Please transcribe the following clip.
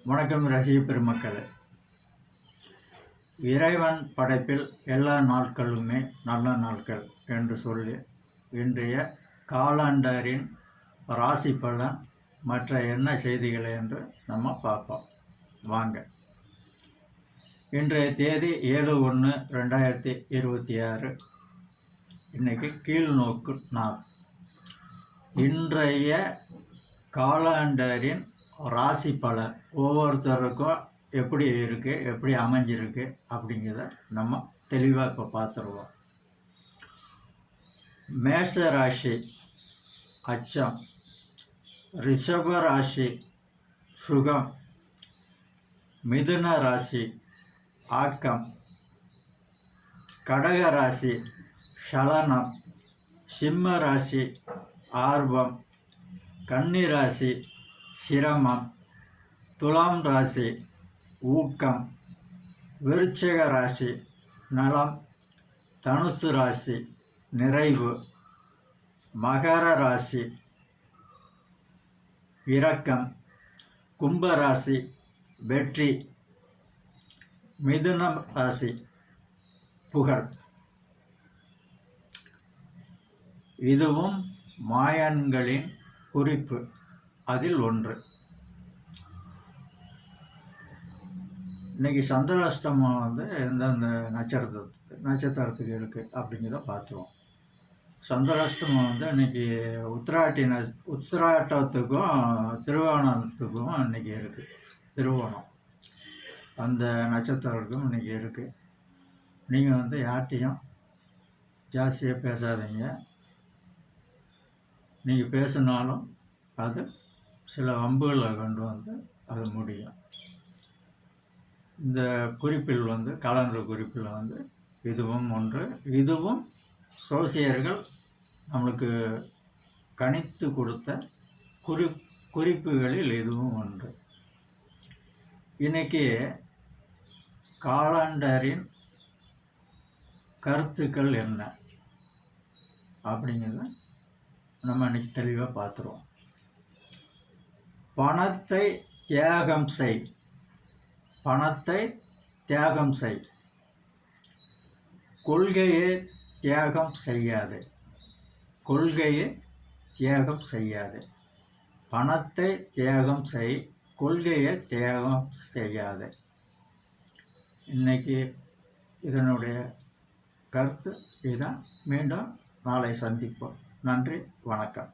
வணக்கம் ரசிக பெருமக்களே. இறைவன் படைப்பில் எல்லா நாட்களுமே நல்ல நாட்கள் என்று சொல்லி இன்றைய காலண்டரின் ராசி பலன் மற்ற என்ன செய்திகள் என்று நம்ம பார்ப்போம். வாங்க. இன்றைய தேதி 7/1/2026. இன்றைக்கி கீழ்நோக்கு நாள். இன்றைய காலண்டரின் ராசி பலன் ஒவ்வொருத்தருக்கும் எப்படி இருக்குது, எப்படி அமைஞ்சிருக்கு அப்படிங்கிறத நம்ம தெளிவாக இப்போ பார்த்துருவோம். மேஷ ராசி அச்சம், ரிஷப ராசி சுகம், மிதுன ராசி ஆக்கம், கடக ராசி சலனம், சிம்ம ராசி ஆர்வம், கன்னி ராசி சிரமம், துலாம் ராசி ஊக்கம், விருச்சிக ராசி நலம், தனுசு ராசி நிறைவு, மகர ராசி இரக்கம், கும்ப ராசி வெற்றி, மிதுன ராசி புகழ். இதுவும் மாயன்களின் குறிப்பு, அதில் ஒன்று. இன்றைக்கி சந்திராஷ்டமம் எந்தெந்த நட்சத்திரத்துக்கு இருக்குது அப்படிங்கிறத பார்த்துருவோம். சந்திராஷ்டமம் இன்றைக்கி உத்திராட்டத்துக்கும் திருவோணத்துக்கும் இன்றைக்கி இருக்குது. திருவோணம் அந்த நட்சத்திரத்துக்கும் இன்றைக்கி இருக்குது. நீங்கள் யார்கிட்டையும் ஜாஸ்தியாக பேசாதீங்க. நீங்கள் பேசினாலும் அது சில வம்புகளை கொண்டு அது முடியும். இந்த குறிப்பில் கலண்டர் குறிப்பில் இதுவும் ஒன்று. இதுவும் சோசியர்கள் நம்மளுக்கு கணித்து கொடுத்த குறிப்புகளில் இதுவும் ஒன்று. இன்னைக்கு காலண்டரின் கருத்துக்கள் என்ன அப்படிங்கிறத நம்ம இன்னைக்கு தெளிவாக பார்த்துருவோம். பணத்தை தியாகம் செய், பணத்தை தியாகம் செய், கொள்கையை தியாகம் செய்யாது, கொள்கையை தியாகம் செய்யாது. பணத்தை தியாகம் செய், கொள்கையை தியாகம் செய்யாது. இன்னைக்கு இதனுடைய கருத்து இதுதான். மீண்டும் நாளை சந்திப்போம். நன்றி, வணக்கம்.